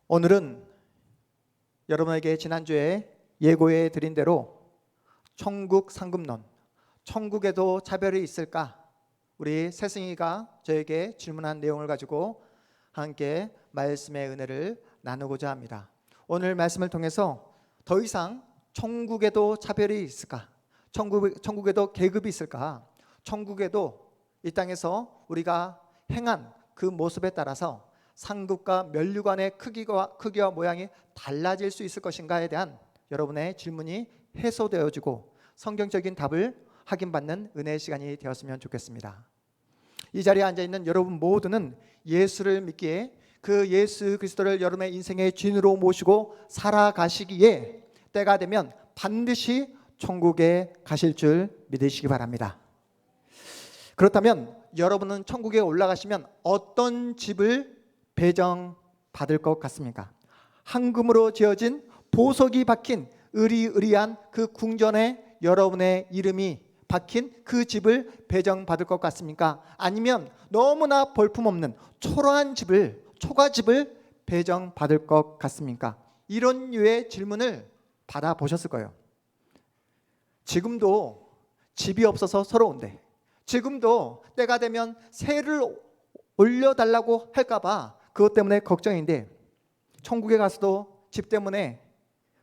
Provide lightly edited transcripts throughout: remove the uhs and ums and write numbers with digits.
오늘은 여러분에게 지난주에 예고해 드린 대로 천국 상급론, 천국에도 차별이 있을까? 우리 세승이가 저에게 질문한 내용을 가지고 함께 말씀의 은혜를 나누고자 합니다. 오늘 말씀을 통해서 더 이상 천국에도 차별이 있을까? 천국에도 계급이 있을까? 천국에도 이 땅에서 우리가 행한 그 모습에 따라서 상급과 면류관의 크기와 모양이 달라질 수 있을 것인가에 대한 여러분의 질문이 해소되어지고 성경적인 답을 확인받는 은혜의 시간이 되었으면 좋겠습니다. 이 자리에 앉아있는 여러분 모두는 예수를 믿기에 그 예수 그리스도를 여러분의 인생의 주인으로 모시고 살아가시기에 때가 되면 반드시 천국에 가실 줄 믿으시기 바랍니다. 그렇다면 여러분은 천국에 올라가시면 어떤 집을 배정받을 것 같습니까? 황금으로 지어진 보석이 박힌 의리의리한 그 궁전에 여러분의 이름이 박힌 그 집을 배정받을 것 같습니까? 아니면 너무나 볼품없는 초라한 집을, 초가집을 배정받을 것 같습니까? 이런 류의 질문을 받아보셨을 거예요. 지금도 집이 없어서 서러운데, 지금도 때가 되면 세를 올려달라고 할까봐 그것 때문에 걱정인데, 천국에 가서도 집 때문에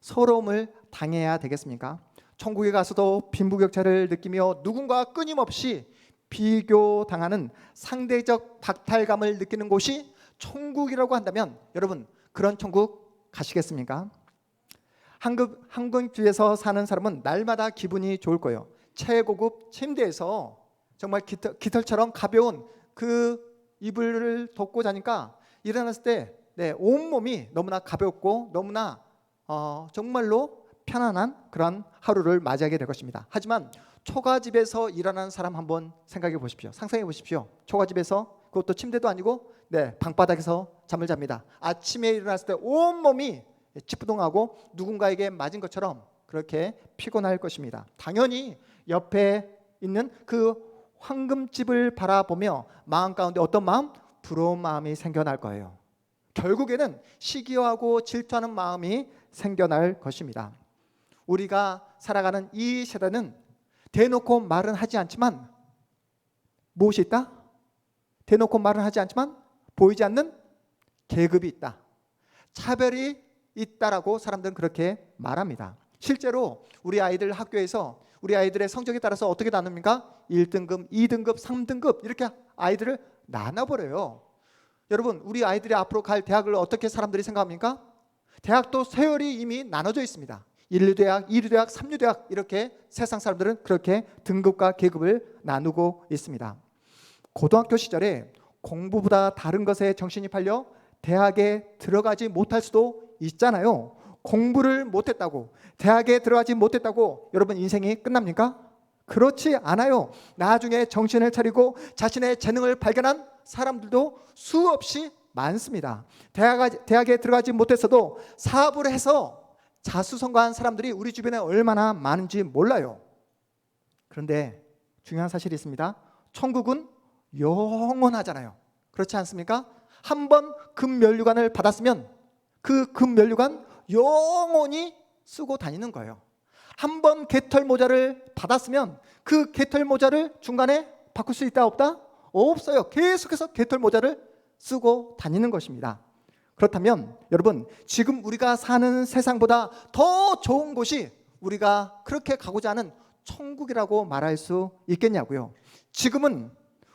서러움을 당해야 되겠습니까? 천국에 가서도 빈부격차를 느끼며 누군가 끊임없이 비교당하는 상대적 박탈감을 느끼는 곳이 천국이라고 한다면 여러분, 그런 천국 가시겠습니까? 한국주에서 사는 사람은 날마다 기분이 좋을 거예요. 최고급 침대에서 정말 깃털처럼 가벼운 그 이불을 덮고 자니까 일어났을 때 온몸이 너무나 가볍고 너무나 정말로 편안한 그런 하루를 맞이하게 될 것입니다. 하지만 초가집에서 일어나는 사람 한번 생각해 보십시오. 상상해 보십시오. 초가집에서, 그것도 침대도 아니고 방바닥에서 잠을 잡니다. 아침에 일어났을 때 온몸이 찌뿌둥하고 누군가에게 맞은 것처럼 그렇게 피곤할 것입니다. 당연히 옆에 있는 그 황금집을 바라보며 마음 가운데 어떤 마음? 부러운 마음이 생겨날 거예요. 결국에는 시기하고 질투하는 마음이 생겨날 것입니다. 우리가 살아가는 이 세대는 대놓고 말은 하지 않지만 무엇이 있다? 대놓고 말은 하지 않지만 보이지 않는 계급이 있다. 차별이 있다라고 사람들은 그렇게 말합니다. 실제로 우리 아이들 학교에서 우리 아이들의 성적에 따라서 어떻게 나눕니까? 1등급, 2등급, 3등급 이렇게 아이들을 나눠버려요. 여러분, 우리 아이들이 앞으로 갈 대학을 어떻게 사람들이 생각합니까? 대학도 세열이 이미 나눠져 있습니다. 1류대학, 2류대학, 3류대학 이렇게 세상 사람들은 그렇게 등급과 계급을 나누고 있습니다. 고등학교 시절에 공부보다 다른 것에 정신이 팔려 대학에 들어가지 못할 수도 있잖아요. 공부를 못했다고, 대학에 들어가지 못했다고 여러분 인생이 끝납니까? 그렇지 않아요. 나중에 정신을 차리고 자신의 재능을 발견한 사람들도 수없이 많습니다. 대학에 들어가지 못했어도 사업을 해서 자수성가한 사람들이 우리 주변에 얼마나 많은지 몰라요. 그런데 중요한 사실이 있습니다. 천국은 영원하잖아요. 그렇지 않습니까? 한번 금면류관을 받았으면 그 금면류관 영원히 쓰고 다니는 거예요. 한번 개털 모자를 받았으면 그 개털 모자를 중간에 바꿀 수 있다 없다? 없어요. 계속해서 개털 모자를 쓰고 다니는 것입니다. 그렇다면 여러분, 지금 우리가 사는 세상보다 더 좋은 곳이 우리가 그렇게 가고자 하는 천국이라고 말할 수 있겠냐고요. 지금은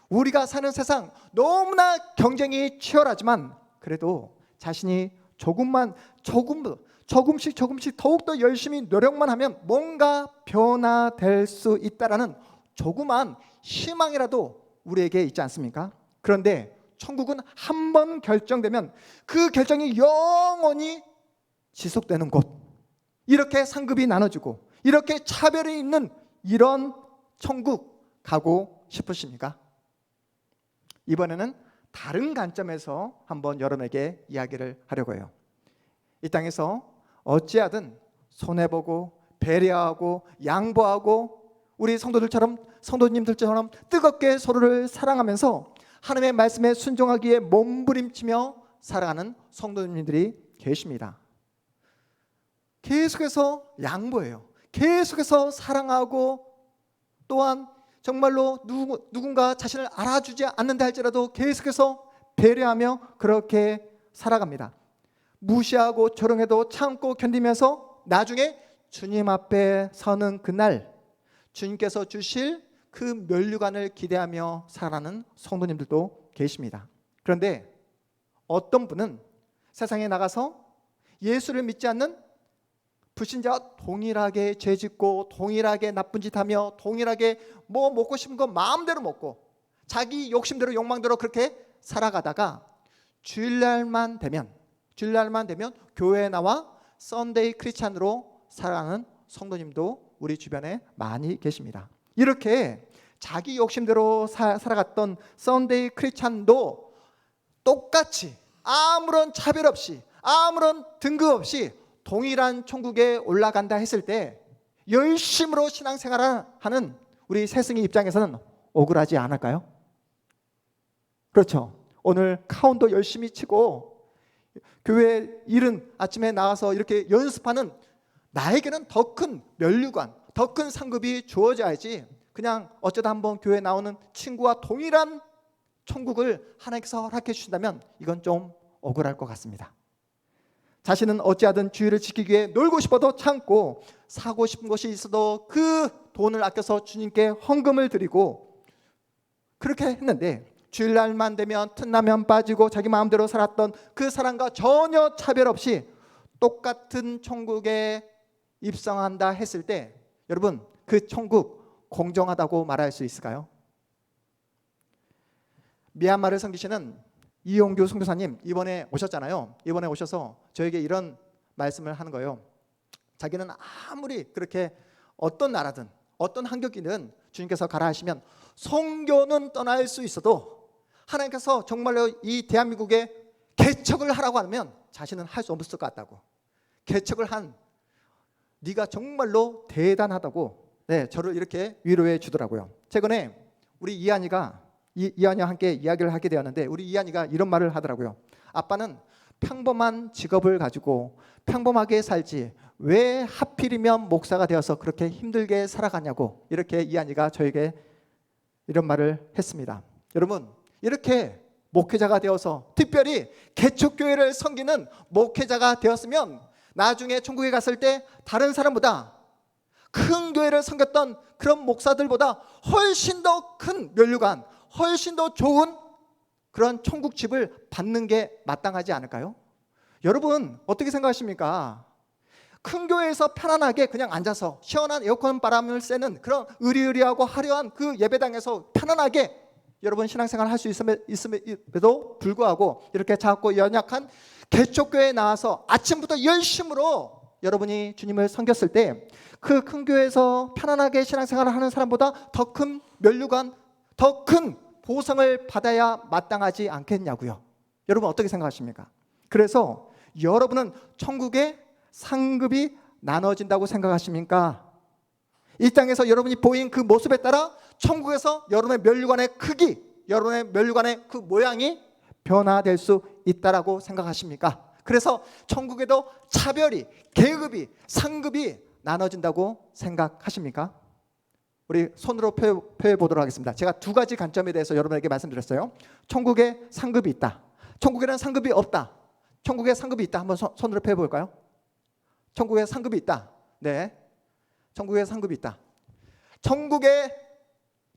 우리가 사는 세상 너무나 경쟁이 치열하지만 그래도 자신이 조금씩 더욱더 열심히 노력만 하면 뭔가 변화될 수 있다라는 조그만 희망이라도 우리에게 있지 않습니까? 그런데 천국은 한 번 결정되면 그 결정이 영원히 지속되는 곳, 이렇게 상급이 나눠지고 이렇게 차별이 있는 이런 천국 가고 싶으십니까? 이번에는 다른 관점에서 한번 여러분에게 이야기를 하려고 해요. 이 땅에서 어찌하든 손해보고 배려하고 양보하고 우리 성도님들처럼 뜨겁게 서로를 사랑하면서 하나님의 말씀에 순종하기에 몸부림치며 살아가는 성도님들이 계십니다. 계속해서 양보해요. 계속해서 사랑하고, 또한 정말로 누군가 자신을 알아주지 않는다 할지라도 계속해서 배려하며 그렇게 살아갑니다. 무시하고 조롱해도 참고 견디면서 나중에 주님 앞에 서는 그날 주님께서 주실 그 면류관을 기대하며 살아가는 성도님들도 계십니다. 그런데 어떤 분은 세상에 나가서 예수를 믿지 않는 불신자와 동일하게 죄짓고 동일하게 나쁜 짓 하며 동일하게 뭐 먹고 싶은 거 마음대로 먹고 자기 욕심대로 욕망대로 그렇게 살아가다가 주일날만 되면 교회에 나와 썬데이 크리스찬으로 살아가는 성도님도 우리 주변에 많이 계십니다. 이렇게 자기 욕심대로 살아갔던 썬데이 크리스찬도 똑같이 아무런 차별 없이 아무런 등급 없이 동일한 천국에 올라간다 했을 때 열심으로 신앙생활을 하는 우리 세승의 입장에서는 억울하지 않을까요? 그렇죠. 오늘 카운터 열심히 치고 교회 이른 아침에 나와서 이렇게 연습하는 나에게는 더 큰 면류관, 더 큰 상급이 주어져야지 그냥 어쩌다 한번 교회 나오는 친구와 동일한 천국을 하나님께서 허락해 주신다면 이건 좀 억울할 것 같습니다. 자신은 어찌하든 주의를 지키기 위해 놀고 싶어도 참고 사고 싶은 것이 있어도 그 돈을 아껴서 주님께 헌금을 드리고 그렇게 했는데 주일날만 되면 틈나면 빠지고 자기 마음대로 살았던 그 사람과 전혀 차별 없이 똑같은 천국에 입성한다 했을 때 여러분 그 천국 공정하다고 말할 수 있을까요? 미얀마를 섬기시는 이용규 선교사님 이번에 오셨잖아요. 이번에 오셔서 저에게 이런 말씀을 하는 거예요. 자기는 아무리 그렇게 어떤 나라든 어떤 환경이든 주님께서 가라 하시면 선교는 떠날 수 있어도 하나님께서 정말로 이 대한민국에 개척을 하라고 하면 자신은 할 수 없을 것 같다고. 개척을 한 네가 정말로 대단하다고 저를 이렇게 위로해 주더라고요. 최근에 우리 이한이와 함께 이야기를 하게 되었는데 우리 이한이가 이런 말을 하더라고요. 아빠는 평범한 직업을 가지고 평범하게 살지 왜 하필이면 목사가 되어서 그렇게 힘들게 살아가냐고 이렇게 이한이가 저에게 이런 말을 했습니다. 여러분 이렇게 목회자가 되어서 특별히 개척교회를 섬기는 목회자가 되었으면 나중에 천국에 갔을 때 다른 사람보다 큰 교회를 섬겼던 그런 목사들보다 훨씬 더 큰 면류관, 훨씬 더 좋은 그런 천국집을 받는 게 마땅하지 않을까요? 여러분 어떻게 생각하십니까? 큰 교회에서 편안하게 그냥 앉아서 시원한 에어컨 바람을 쐬는 그런 의리의리하고 화려한 그 예배당에서 편안하게 여러분 신앙생활 할 수 있음에도 불구하고 이렇게 작고 연약한 개척교회에 나와서 아침부터 열심으로 여러분이 주님을 섬겼을 때 그 큰 교회에서 편안하게 신앙생활을 하는 사람보다 더 큰 면류관, 더 큰 보상을 받아야 마땅하지 않겠냐고요. 여러분 어떻게 생각하십니까? 그래서 여러분은 천국에 상급이 나눠진다고 생각하십니까? 이 땅에서 여러분이 보인 그 모습에 따라 천국에서 여러분의 면류관의 크기, 여러분의 면류관의 그 모양이 변화될 수 있다라고 생각하십니까? 그래서 천국에도 차별이, 계급이, 상급이 나눠진다고 생각하십니까? 우리 손으로 표해 보도록 하겠습니다. 제가 두 가지 관점에 대해서 여러분에게 말씀드렸어요. 천국에 상급이 있다. 천국에는 상급이 없다. 천국에 상급이 있다. 한번 손으로 표해 볼까요? 천국에 상급이 있다. 네. 천국에 상급이 있다. 천국에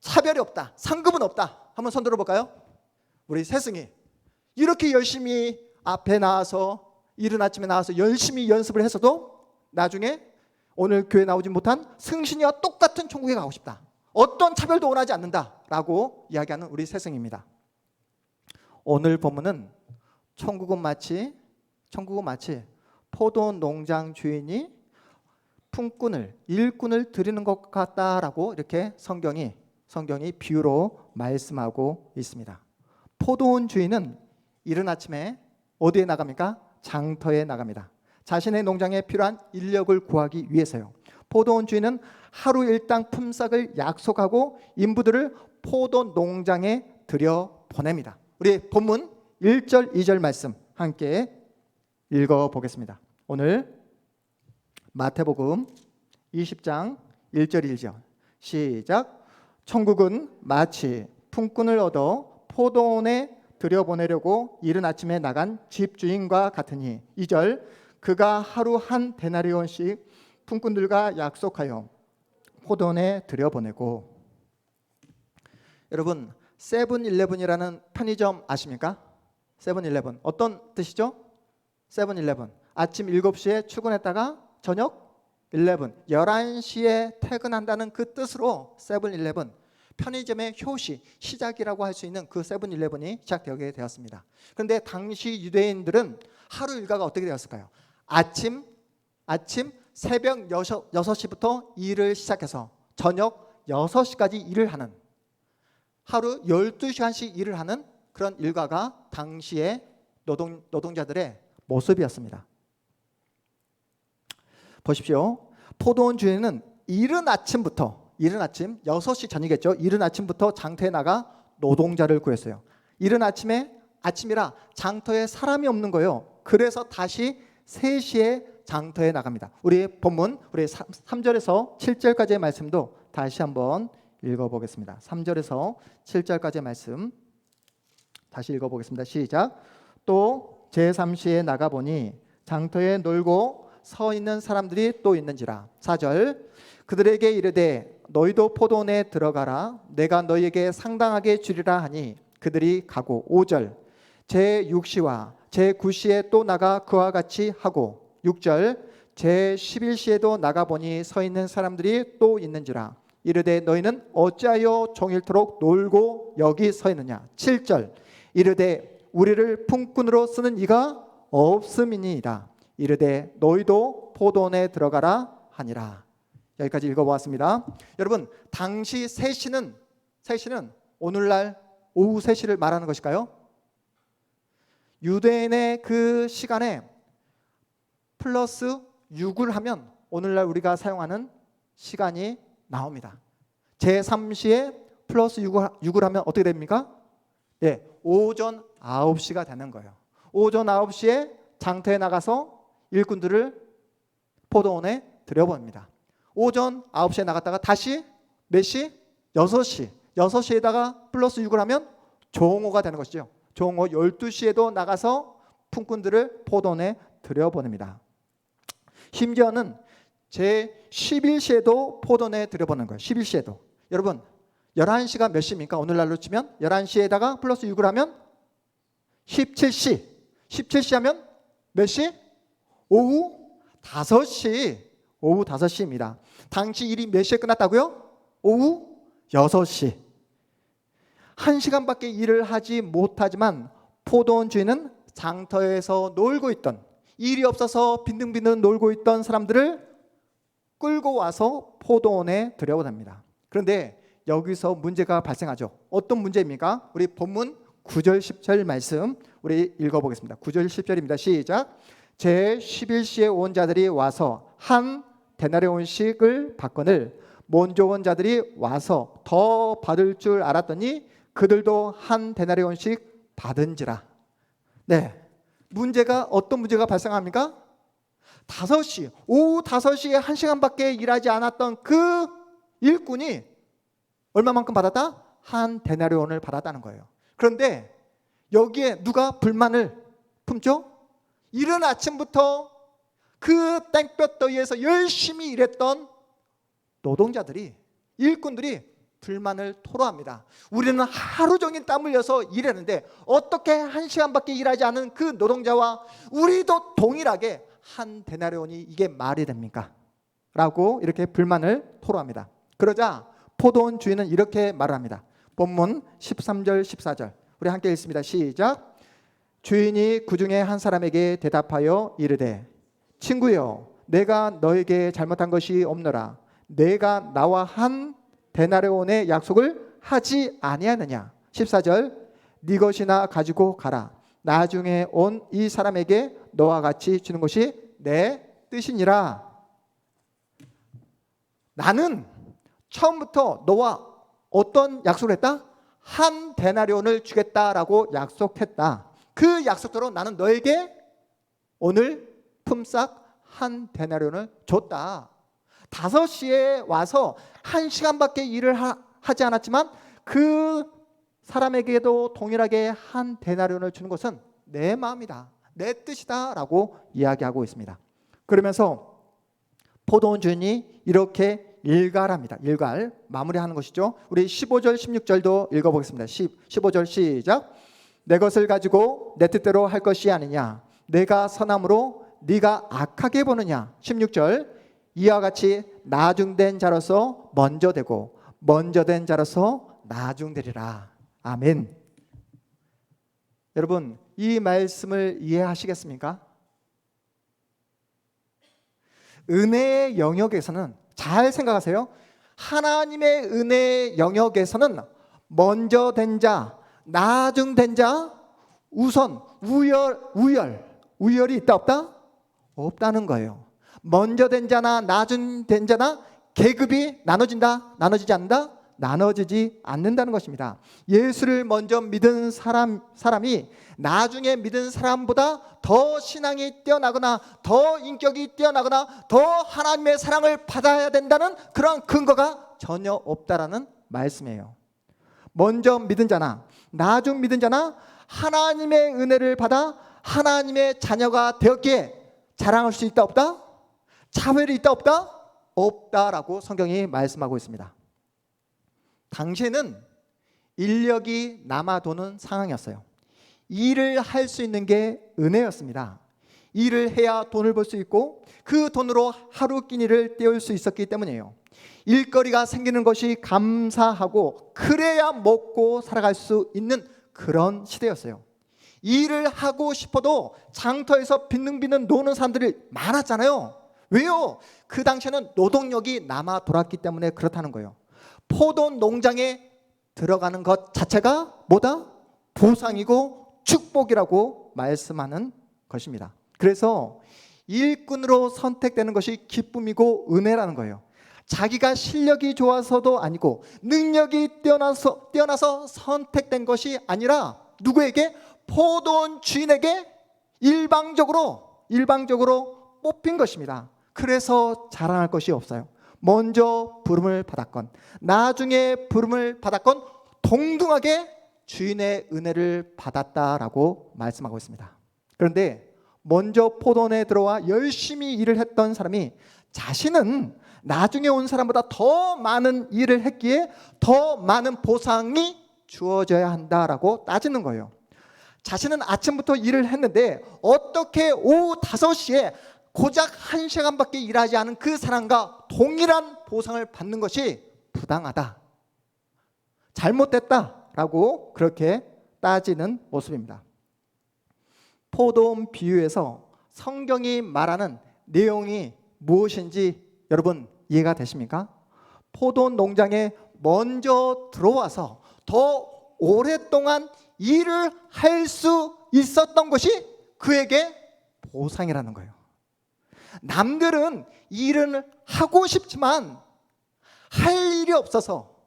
차별이 없다. 상급은 없다. 한번 손 들어볼까요? 우리 세승이 이렇게 열심히 앞에 나와서 이른 아침에 나와서 열심히 연습을 했어도 나중에 오늘 교회 나오지 못한 승신이와 똑같은 천국에 가고 싶다. 어떤 차별도 원하지 않는다라고 이야기하는 우리 세승입니다. 오늘 본문은 천국은 마치 포도 농장 주인이 일꾼을 드리는 것 같다라고 이렇게 성경이 비유로 말씀하고 있습니다. 포도원 주인은 이른 아침에 어디에 나갑니까? 장터에 나갑니다. 자신의 농장에 필요한 인력을 구하기 위해서요. 포도원 주인은 하루 일당 품삯을 약속하고 인부들을 포도 농장에 들여 보냅니다. 우리 본문 1절 2절 말씀 함께 읽어보겠습니다. 오늘 마태복음 20장 1절 1절 시작. 천국은 마치 품꾼을 얻어 포도원에 들여보내려고 이른 아침에 나간 집주인과 같으니 2절 그가 하루 한 데나리온씩 품꾼들과 약속하여 포도원에 들여보내고. 여러분 세븐일레븐이라는 편의점 아십니까? 세븐일레븐 어떤 뜻이죠? 세븐일레븐 아침 7시에 출근했다가 저녁 11시에 퇴근한다는 그 뜻으로 세븐일레븐 편의점의 효시 시작이라고 할 수 있는 그 세븐일레븐이 시작되게 되었습니다. 그런데 당시 유대인들은 하루 일과가 어떻게 되었을까요? 아침 새벽 6시부터 일을 시작해서 저녁 6시까지 일을 하는, 하루 12시간씩 일을 하는 그런 일과가 당시의 노동자들의 모습이었습니다. 보십시오. 포도원 주인은 이른 아침 6시 전이겠죠. 이른 아침부터 장터에 나가 노동자를 구했어요. 이른 아침이라 장터에 사람이 없는 거예요. 그래서 다시 3시에 장터에 나갑니다. 우리 본문 우리 3절에서 7절까지의 말씀도 다시 한번 읽어보겠습니다. 3절에서 7절까지의 말씀 다시 읽어보겠습니다. 시작. 또 제3시에 나가보니 장터에 놀고 서 있는 사람들이 또 있는지라. 4절 그들에게 이르되 너희도 포도원에 들어가라. 내가 너희에게 상당하게 주리라 하니 그들이 가고. 5절 제6시와 제9시에 또 나가 그와 같이 하고. 6절 제11시에도 나가보니 서 있는 사람들이 또 있는지라. 이르되 너희는 어찌하여 종일토록 놀고 여기 서 있느냐. 7절 이르되 우리를 품꾼으로 쓰는 이가 없음이니이다. 이르되 너희도 포도원에 들어가라 하니라. 여기까지 읽어보았습니다. 여러분 당시 3시는 오늘날 오후 3시를 말하는 것일까요? 유대인의 그 시간에 플러스 6을 하면 오늘날 우리가 사용하는 시간이 나옵니다. 제3시에 플러스 6을 하면 어떻게 됩니까? 예, 오전 9시가 되는 거예요. 오전 9시에 장터에 나가서 일꾼들을 포도원에 들여봅니다. 오전 9시에 나갔다가 다시 몇 시? 6시. 6시에다가 플러스 6을 하면 종오가 되는 것이죠. 종오 12시에도 나가서 품꾼들을 포도원에 들여보냅니다. 심지어는 제11시에도 포도원에 들여보는 거예요. 11시에도. 여러분 11시가 몇 시입니까? 오늘날로 치면 11시에다가 플러스 6을 하면 17시. 17시 하면 몇 시? 오후 5시. 오후 5시입니다. 당시 일이 몇 시에 끝났다고요? 오후 6시. 1시간밖에 일을 하지 못하지만 포도원 주인은 장터에서 놀고 있던, 일이 없어서 빈둥빈둥 놀고 있던 사람들을 끌고 와서 포도원에 들여보냅니다. 그런데 여기서 문제가 발생하죠. 어떤 문제입니까? 우리 본문 9절 10절 말씀 우리 읽어보겠습니다. 9절 10절입니다. 시작. 제11시에 온 자들이 와서 한 데나리온씩을 받거늘 먼저 온 자들이 와서 더 받을 줄 알았더니 그들도 한 데나리온씩 받은지라. 네, 문제가 어떤 문제가 발생합니까? 5시, 오후 5시에 1시간밖에 일하지 않았던 그 일꾼이 얼마만큼 받았다? 한 데나리온을 받았다는 거예요. 그런데 여기에 누가 불만을 품죠? 이른 아침부터 그 땡볕더위에서 열심히 일했던 노동자들이, 일꾼들이 불만을 토로합니다. 우리는 하루 종일 땀 흘려서 일했는데 어떻게 1시간밖에 일하지 않은 그 노동자와 우리도 동일하게 한 데나리온이 이게 말이 됩니까? 라고 이렇게 불만을 토로합니다. 그러자 포도원 주인은 이렇게 말합니다. 본문 13절 14절 우리 함께 읽습니다. 시작. 주인이 그 중에 한 사람에게 대답하여 이르되 친구여 내가 너에게 잘못한 것이 없노라. 내가 나와 한 데나리온의 약속을 하지 아니하느냐. 14절 네 것이나 가지고 가라. 나중에 온 이 사람에게 너와 같이 주는 것이 내 뜻이니라. 나는 처음부터 너와 어떤 약속을 했다? 한 데나리온을 주겠다라고 약속했다. 그 약속대로 나는 너에게 오늘 품삯 한 데나리온을 줬다. 5시에 와서 1시간밖에 일을 하지 않았지만 그 사람에게도 동일하게 한 데나리온을 주는 것은 내 마음이다, 내 뜻이다 라고 이야기하고 있습니다. 그러면서 포도원 주인이 이렇게 일갈합니다. 일갈 마무리하는 것이죠. 우리 15절 16절도 읽어보겠습니다. 15절 시작. 내 것을 가지고 내 뜻대로 할 것이 아니냐, 내가 선함으로 네가 악하게 보느냐. 16절 이와 같이 나중된 자로서 먼저 되고 먼저 된 자로서 나중되리라. 아멘. 여러분, 이 말씀을 이해하시겠습니까? 은혜의 영역에서는 잘 생각하세요. 하나님의 은혜의 영역에서는 먼저 된 자, 나중된 자, 우선, 우열이 있다 없다? 없다는 거예요. 먼저 된 자나 나중된 자나 계급이 나눠진다? 나눠지지 않는다? 나눠지지 않는다는 것입니다. 예수를 먼저 믿은 사람이 나중에 믿은 사람보다 더 신앙이 뛰어나거나 더 인격이 뛰어나거나 더 하나님의 사랑을 받아야 된다는 그런 근거가 전혀 없다라는 말씀이에요. 먼저 믿은 자나 나중 믿은 자나 하나님의 은혜를 받아 하나님의 자녀가 되었기에 자랑할 수 있다 없다? 차별이 있다 없다? 없다라고 성경이 말씀하고 있습니다. 당시에는 인력이 남아도는 상황이었어요. 일을 할 수 있는 게 은혜였습니다. 일을 해야 돈을 벌 수 있고 그 돈으로 하루 끼니를 때울 수 있었기 때문이에요. 일거리가 생기는 것이 감사하고 그래야 먹고 살아갈 수 있는 그런 시대였어요. 일을 하고 싶어도 장터에서 빈둥빈둥 노는 사람들이 많았잖아요. 왜요? 그 당시에는 노동력이 남아 돌았기 때문에 그렇다는 거예요. 포도 농장에 들어가는 것 자체가 뭐다? 보상이고 축복이라고 말씀하는 것입니다. 그래서 일꾼으로 선택되는 것이 기쁨이고 은혜라는 거예요. 자기가 실력이 좋아서도 아니고 능력이 뛰어나서 선택된 것이 아니라 누구에게? 포도원 주인에게 일방적으로 뽑힌 것입니다. 그래서 자랑할 것이 없어요. 먼저 부름을 받았건 나중에 부름을 받았건 동등하게 주인의 은혜를 받았다라고 말씀하고 있습니다. 그런데 먼저 포도원에 들어와 열심히 일을 했던 사람이 자신은 나중에 온 사람보다 더 많은 일을 했기에 더 많은 보상이 주어져야 한다라고 따지는 거예요. 자신은 아침부터 일을 했는데 어떻게 오후 5시에 고작 1시간밖에 일하지 않은 그 사람과 동일한 보상을 받는 것이 부당하다, 잘못됐다라고 그렇게 따지는 모습입니다. 포도원 비유에서 성경이 말하는 내용이 무엇인지 여러분 이해가 되십니까? 포도원 농장에 먼저 들어와서 더 오랫동안 일을 할 수 있었던 것이 그에게 보상이라는 거예요. 남들은 일을 하고 싶지만 할 일이 없어서,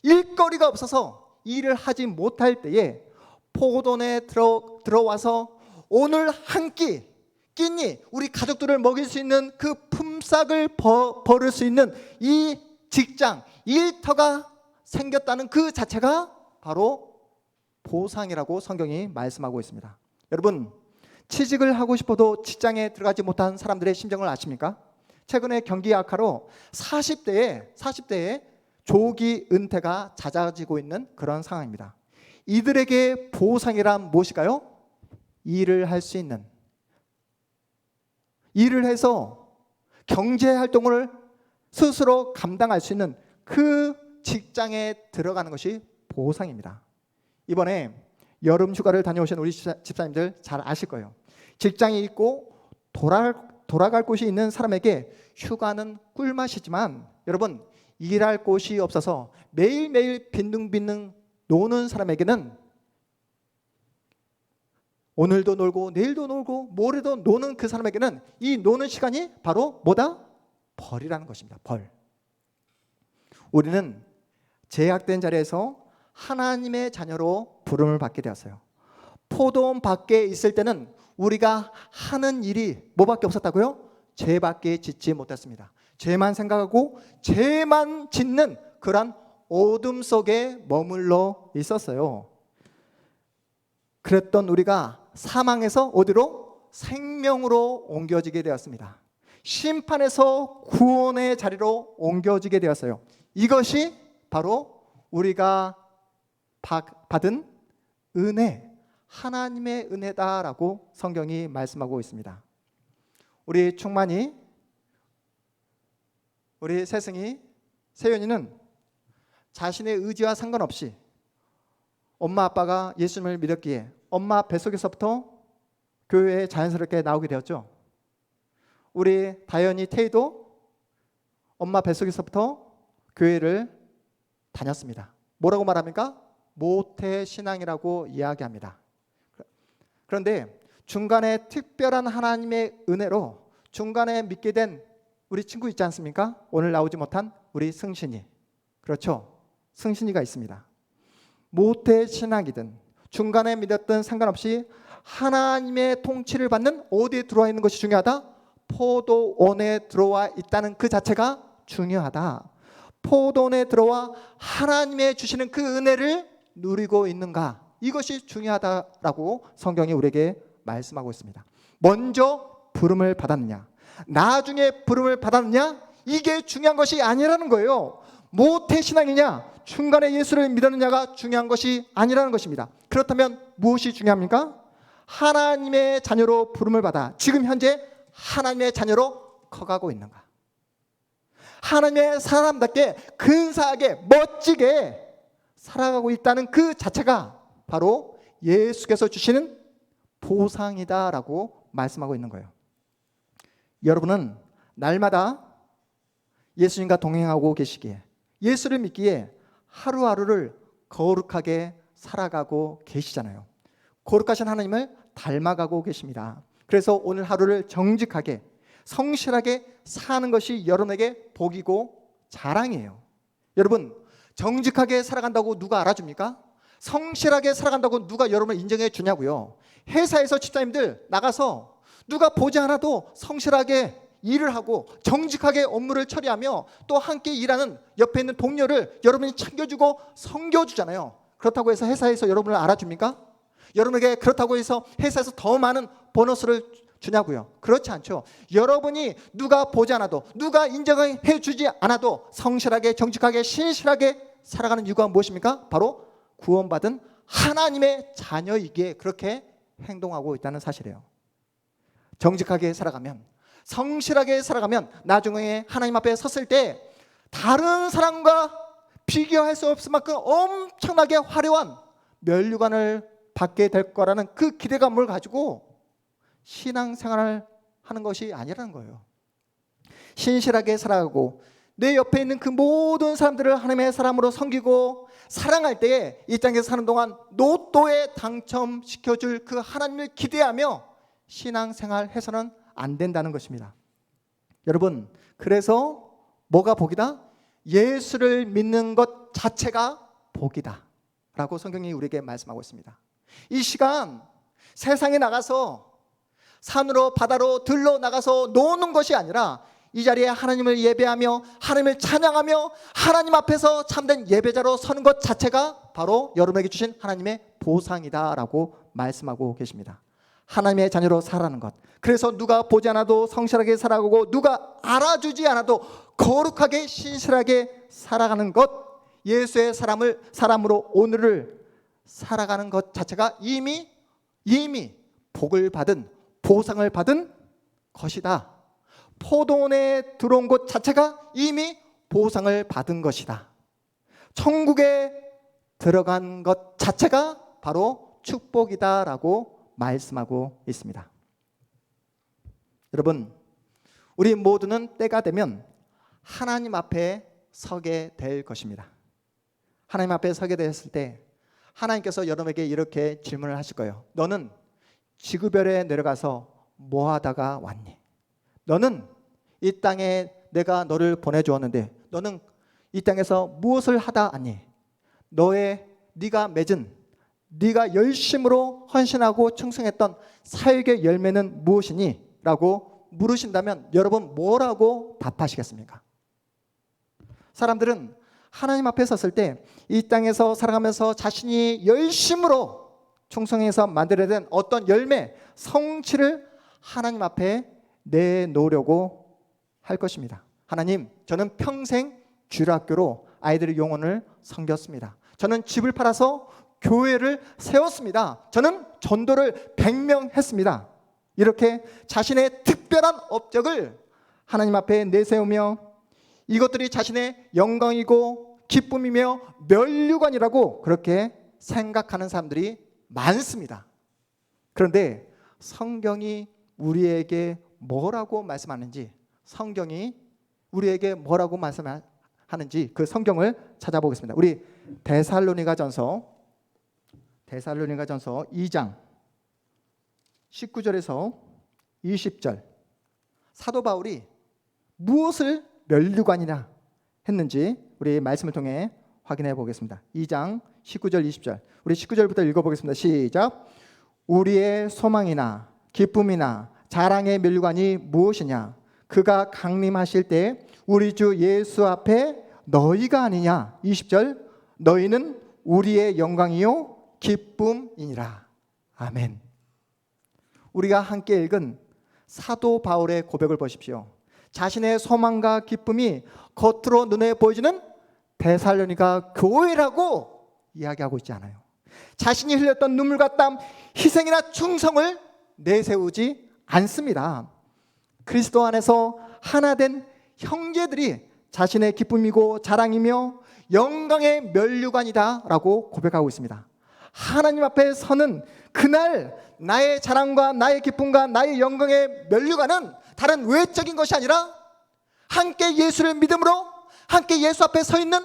일거리가 없어서 일을 하지 못할 때에 포도원에 들어와서 오늘 한 끼니 우리 가족들을 먹일 수 있는 그 품삯을 벌을 수 있는 이 직장, 일터가 생겼다는 그 자체가 바로 보상이라고 성경이 말씀하고 있습니다. 여러분, 취직을 하고 싶어도 직장에 들어가지 못한 사람들의 심정을 아십니까? 최근에 경기 악화로 40대에 조기 은퇴가 잦아지고 있는 그런 상황입니다. 이들에게 보상이란 무엇일까요? 일을 할 수 있는, 일을 해서 경제활동을 스스로 감당할 수 있는 그 직장에 들어가는 것이 보상입니다. 이번에 여름 휴가를 다녀오신 우리 집사님들 잘 아실 거예요. 직장이 있고 돌아갈 곳이 있는 사람에게 휴가는 꿀맛이지만 여러분, 일할 곳이 없어서 매일매일 빈둥빈둥 노는 사람에게는 오늘도 놀고 내일도 놀고 모레도 노는 그 사람에게는 이 노는 시간이 바로 뭐다? 벌이라는 것입니다. 벌. 우리는 제약된 자리에서 하나님의 자녀로 부름을 받게 되었어요. 포도원 밖에 있을 때는 우리가 하는 일이 뭐밖에 없었다고요? 죄밖에 짓지 못했습니다. 죄만 생각하고 죄만 짓는 그런 어둠 속에 머물러 있었어요. 그랬던 우리가 사망에서 어디로? 생명으로 옮겨지게 되었습니다. 심판에서 구원의 자리로 옮겨지게 되었어요. 이것이 바로 우리가 받은 은혜, 하나님의 은혜다라고 성경이 말씀하고 있습니다. 우리 충만이, 우리 세승이, 세연이는 자신의 의지와 상관없이 엄마 아빠가 예수님을 믿었기에 엄마 뱃속에서부터 교회에 자연스럽게 나오게 되었죠. 우리 다현이, 태희도 엄마 뱃속에서부터 교회를 다녔습니다. 뭐라고 말합니까? 모태신앙이라고 이야기합니다. 그런데 중간에 특별한 하나님의 은혜로 중간에 믿게 된 우리 친구 있지 않습니까? 오늘 나오지 못한 우리 승신이. 그렇죠? 승신이가 있습니다. 모태신앙이든 중간에 믿었든 상관없이 하나님의 통치를 받는 어디에 들어와 있는 것이 중요하다? 포도원에 들어와 있다는 그 자체가 중요하다. 포도원에 들어와 하나님의 주시는 그 은혜를 누리고 있는가? 이것이 중요하다라고 성경이 우리에게 말씀하고 있습니다. 먼저 부름을 받았느냐, 나중에 부름을 받았느냐, 이게 중요한 것이 아니라는 거예요. 모태신앙이냐, 중간에 예수를 믿었느냐가 중요한 것이 아니라는 것입니다. 그렇다면 무엇이 중요합니까? 하나님의 자녀로 부름을 받아 지금 현재 하나님의 자녀로 커가고 있는가, 하나님의 사람답게 근사하게 멋지게 살아가고 있다는 그 자체가 바로 예수께서 주시는 보상이다라고 말씀하고 있는 거예요. 여러분은 날마다 예수님과 동행하고 계시기에, 예수를 믿기에 하루하루를 거룩하게 살아가고 계시잖아요. 거룩하신 하나님을 닮아가고 계십니다. 그래서 오늘 하루를 정직하게 성실하게 사는 것이 여러분에게 복이고 자랑이에요. 여러분, 정직하게 살아간다고 누가 알아줍니까? 성실하게 살아간다고 누가 여러분을 인정해 주냐고요. 회사에서 집사님들 나가서 누가 보지 않아도 성실하게 일을 하고 정직하게 업무를 처리하며 또 함께 일하는 옆에 있는 동료를 여러분이 챙겨주고 섬겨주잖아요. 그렇다고 해서 회사에서 여러분을 알아줍니까? 여러분에게 그렇다고 해서 회사에서 더 많은 보너스를 주냐고요? 그렇지 않죠. 여러분이 누가 보지 않아도, 누가 인정해 주지 않아도 성실하게 정직하게 신실하게 살아가는 이유가 무엇입니까? 바로 구원받은 하나님의 자녀이기에 그렇게 행동하고 있다는 사실이에요. 정직하게 살아가면, 성실하게 살아가면 나중에 하나님 앞에 섰을 때 다른 사람과 비교할 수 없을 만큼 엄청나게 화려한 면류관을 받게 될 거라는 그 기대감을 가지고 신앙생활을 하는 것이 아니라는 거예요. 신실하게 살아가고 내 옆에 있는 그 모든 사람들을 하나님의 사람으로 섬기고 사랑할 때에 이 땅에서 사는 동안 로또에 당첨시켜줄 그 하나님을 기대하며 신앙생활 해서는 안 된다는 것입니다. 여러분, 그래서 뭐가 복이다? 예수를 믿는 것 자체가 복이다 라고 성경이 우리에게 말씀하고 있습니다. 이 시간 세상에 나가서 산으로 바다로 들러 나가서 노는 것이 아니라 이 자리에 하나님을 예배하며 하나님을 찬양하며 하나님 앞에서 참된 예배자로 서는 것 자체가 바로 여러분에게 주신 하나님의 보상이다라고 말씀하고 계십니다. 하나님의 자녀로 살아가는 것, 그래서 누가 보지 않아도 성실하게 살아가고 누가 알아주지 않아도 거룩하게 신실하게 살아가는 것, 예수의 사람으로 오늘을 살아가는 것 자체가 이미 복을 받은, 보상을 받은 것이다. 포도원에 들어온 것 자체가 이미 보상을 받은 것이다. 천국에 들어간 것 자체가 바로 축복이다라고 말씀하고 있습니다. 여러분, 우리 모두는 때가 되면 하나님 앞에 서게 될 것입니다. 하나님 앞에 서게 되었을 때 하나님께서 여러분에게 이렇게 질문을 하실 거예요. 너는 지구별에 내려가서 뭐 하다가 왔니? 너는 이 땅에 내가 너를 보내주었는데 너는 이 땅에서 무엇을 하다 왔니? 네가 맺은 네가 열심으로 헌신하고 충성했던 사역의 열매는 무엇이니? 라고 물으신다면 여러분 뭐라고 답하시겠습니까? 사람들은 하나님 앞에 섰을 때 이 땅에서 살아가면서 자신이 열심으로 충성해서 만들어야 된 어떤 열매, 성취를 하나님 앞에 내놓으려고 할 것입니다. 하나님, 저는 평생 주일학교로 아이들의 영혼을 섬겼습니다. 저는 집을 팔아서 교회를 세웠습니다. 저는 전도를 100명 했습니다. 이렇게 자신의 특별한 업적을 하나님 앞에 내세우며 이것들이 자신의 영광이고 기쁨이며 면류관이라고 그렇게 생각하는 사람들이 많습니다. 그런데 성경이 우리에게 뭐라고 말씀하는지, 성경이 우리에게 뭐라고 말씀하는지 그 성경을 찾아보겠습니다. 우리 데살로니가전서 2장 19절에서 20절, 사도 바울이 무엇을 면류관이나 했는지 우리 말씀을 통해 확인해 보겠습니다. 2장 19절 20절, 우리 19절부터 읽어보겠습니다. 시작. 우리의 소망이나 기쁨이나 자랑의 면류관이 무엇이냐? 그가 강림하실 때 우리 주 예수 앞에 너희가 아니냐? 20절, 너희는 우리의 영광이요 기쁨이니라. 아멘. 우리가 함께 읽은 사도 바울의 고백을 보십시오. 자신의 소망과 기쁨이 겉으로 눈에 보여지는 데살로니가 교회라고 이야기하고 있지 않아요. 자신이 흘렸던 눈물과 땀, 희생이나 충성을 내세우지 않습니다. 그리스도 안에서 하나 된 형제들이 자신의 기쁨이고 자랑이며 영광의 면류관이다 라고 고백하고 있습니다. 하나님 앞에 서는 그날 나의 자랑과 나의 기쁨과 나의 영광의 면류관은 다른 외적인 것이 아니라 함께 예수를 믿음으로 함께 예수 앞에 서 있는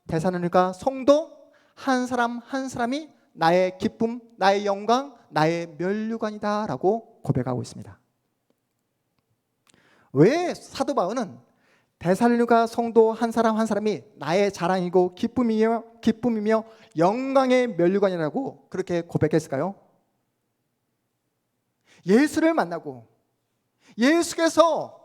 데살로니가 성도 한 사람 한 사람이 나의 기쁨, 나의 영광, 나의 면류관이다 라고 고백하고 있습니다. 왜 사도 바울은 데살로니가 성도 한 사람 한 사람이 나의 자랑이고 기쁨이며 영광의 면류관이라고 그렇게 고백했을까요? 예수를 만나고 예수께서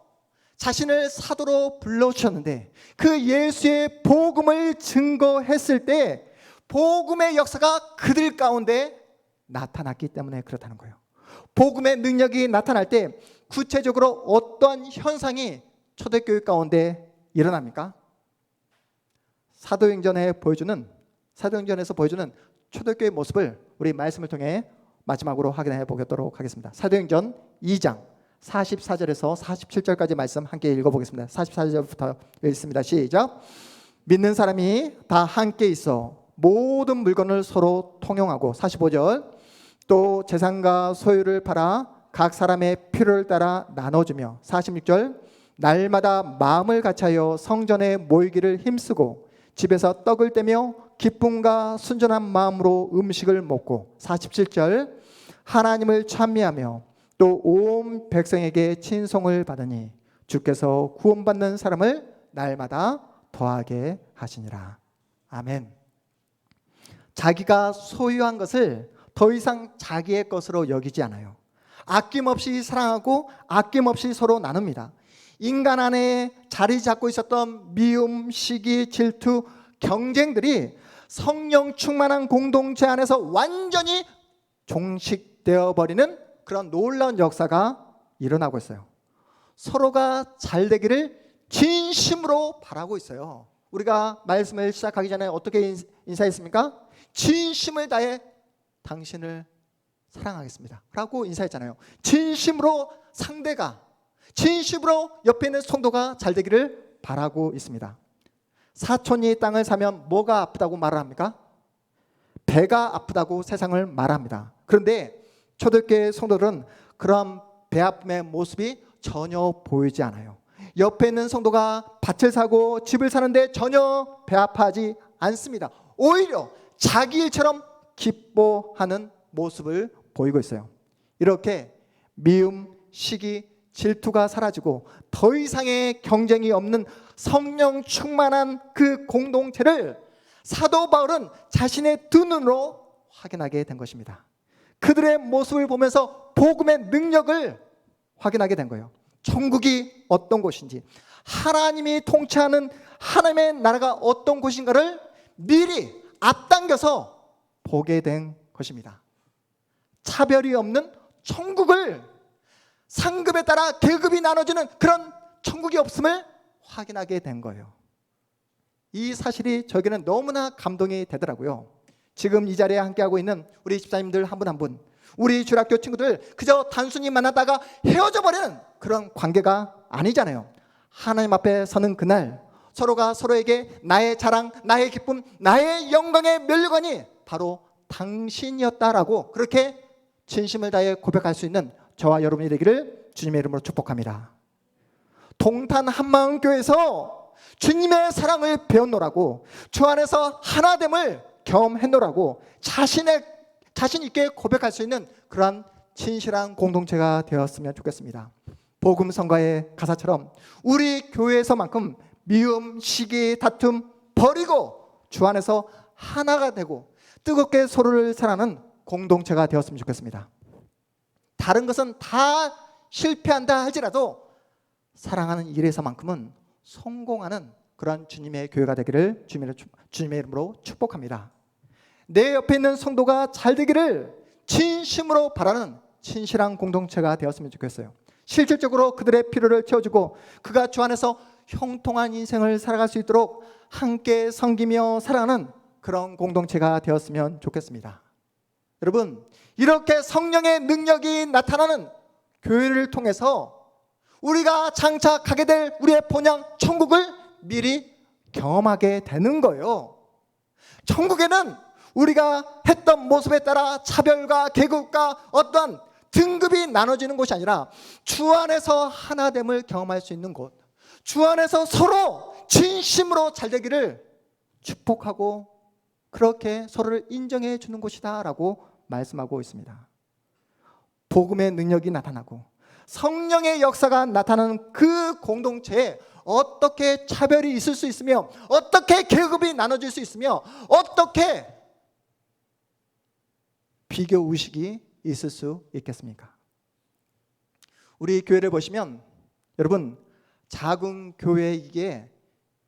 자신을 사도로 불러주셨는데 그 예수의 복음을 증거했을 때 복음의 역사가 그들 가운데 나타났기 때문에 그렇다는 거예요. 복음의 능력이 나타날 때 구체적으로 어떤 현상이 초대교회 가운데 일어납니까? 사도행전에서 보여주는 초대교회의 모습을 우리 말씀을 통해 마지막으로 확인해 보도록 하겠습니다. 사도행전 2장 44절에서 47절까지 말씀 함께 읽어보겠습니다. 44절부터 읽습니다. 시작. 믿는 사람이 다 함께 있어 모든 물건을 서로 통용하고, 45절, 또 재산과 소유를 팔아 각 사람의 필요를 따라 나눠주며, 46절, 날마다 마음을 같이하여 성전에 모이기를 힘쓰고 집에서 떡을 떼며 기쁨과 순전한 마음으로 음식을 먹고, 47절, 하나님을 찬미하며 또 온 백성에게 친송을 받으니 주께서 구원받는 사람을 날마다 더하게 하시니라. 아멘. 자기가 소유한 것을 더 이상 자기의 것으로 여기지 않아요. 아낌없이 사랑하고 아낌없이 서로 나눕니다. 인간 안에 자리 잡고 있었던 미움, 시기, 질투, 경쟁들이 성령 충만한 공동체 안에서 완전히 종식되어 버리는 그런 놀라운 역사가 일어나고 있어요. 서로가 잘 되기를 진심으로 바라고 있어요. 우리가 말씀을 시작하기 전에 어떻게 인사했습니까? 진심을 다해 당신을 사랑하겠습니다 라고 인사했잖아요. 진심으로 상대가, 진심으로 옆에 있는 성도가 잘 되기를 바라고 있습니다. 사촌이 땅을 사면 뭐가 아프다고 말을 합니까? 배가 아프다고 세상을 말합니다. 그런데 초대교회 성도들은 그런 배 아픔의 모습이 전혀 보이지 않아요. 옆에 있는 성도가 밭을 사고 집을 사는데 전혀 배 아파하지 않습니다. 오히려 자기 일처럼 기뻐하는 모습을 보이고 있어요. 이렇게 미움, 시기, 질투가 사라지고 더 이상의 경쟁이 없는 성령 충만한 그 공동체를 사도 바울은 자신의 두 눈으로 확인하게 된 것입니다. 그들의 모습을 보면서 복음의 능력을 확인하게 된 거예요. 천국이 어떤 곳인지, 하나님이 통치하는 하나님의 나라가 어떤 곳인가를 미리 앞당겨서 보게 된 것입니다. 차별이 없는 천국을, 상급에 따라 계급이 나눠지는 그런 천국이 없음을 확인하게 된 거예요. 이 사실이 저에게는 너무나 감동이 되더라고요. 지금 이 자리에 함께하고 있는 우리 집사님들 한 분 한 분, 우리 주일학교 친구들 그저 단순히 만나다가 헤어져 버리는 그런 관계가 아니잖아요. 하나님 앞에 서는 그날 서로가 서로에게 나의 자랑, 나의 기쁨, 나의 영광의 면류관이 바로 당신이었다라고 그렇게 진심을 다해 고백할 수 있는 저와 여러분이 되기를 주님의 이름으로 축복합니다. 동탄 한마음교회에서 주님의 사랑을 배웠노라고, 주 안에서 하나됨을 경험했노라고 자신 있게 고백할 수 있는 그러한 진실한 공동체가 되었으면 좋겠습니다. 복음 성가의 가사처럼 우리 교회에서만큼 미움, 시기, 다툼 버리고 주 안에서 하나가 되고 뜨겁게 서로를 사랑하는 공동체가 되었으면 좋겠습니다. 다른 것은 다 실패한다 할지라도 사랑하는 일에서만큼은 성공하는 그런 주님의 교회가 되기를 주님의 이름으로 축복합니다. 내 옆에 있는 성도가 잘 되기를 진심으로 바라는 진실한 공동체가 되었으면 좋겠어요. 실질적으로 그들의 필요를 채워주고 그가 주 안에서 형통한 인생을 살아갈 수 있도록 함께 섬기며 사랑하는 그런 공동체가 되었으면 좋겠습니다. 여러분, 이렇게 성령의 능력이 나타나는 교회를 통해서 우리가 장착하게 될 우리의 본향 천국을 미리 경험하게 되는 거예요. 천국에는 우리가 했던 모습에 따라 차별과 계급과 어떠한 등급이 나눠지는 곳이 아니라 주 안에서 하나됨을 경험할 수 있는 곳, 주 안에서 서로 진심으로 잘 되기를 축복하고 그렇게 서로를 인정해 주는 곳이다 라고 말씀하고 있습니다. 복음의 능력이 나타나고 성령의 역사가 나타나는 그 공동체에 어떻게 차별이 있을 수 있으며 어떻게 계급이 나눠질 수 있으며 어떻게 비교 의식이 있을 수 있겠습니까? 우리 교회를 보시면 여러분, 작은 교회이기에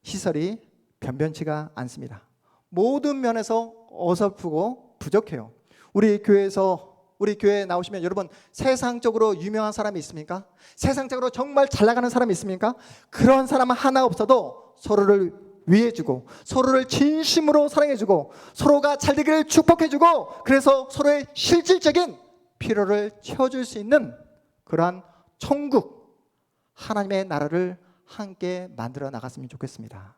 시설이 변변치가 않습니다. 모든 면에서 어설프고 부족해요. 우리 교회에 나오시면 여러분, 세상적으로 유명한 사람이 있습니까? 세상적으로 정말 잘 나가는 사람이 있습니까? 그런 사람 하나 없어도 서로를 위해주고 서로를 진심으로 사랑해주고 서로가 잘 되기를 축복해주고 그래서 서로의 실질적인 필요를 채워줄 수 있는 그러한 천국, 하나님의 나라를 함께 만들어 나갔으면 좋겠습니다.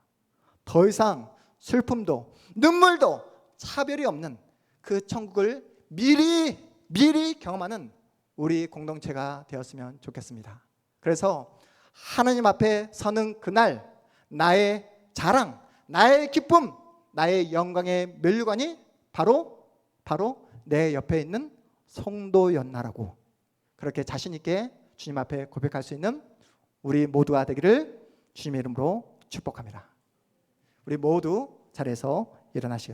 더 이상 슬픔도 눈물도 차별이 없는 그 천국을 미리 경험하는 우리 공동체가 되었으면 좋겠습니다. 그래서 하나님 앞에 서는 그날 나의 자랑, 나의 기쁨, 나의 영광의 면류관이 바로 내 옆에 있는 성도였나라고 그렇게 자신 있게 주님 앞에 고백할 수 있는 우리 모두가 되기를 주님의 이름으로 축복합니다. 우리 모두 자리에서 일어나시겠습니다.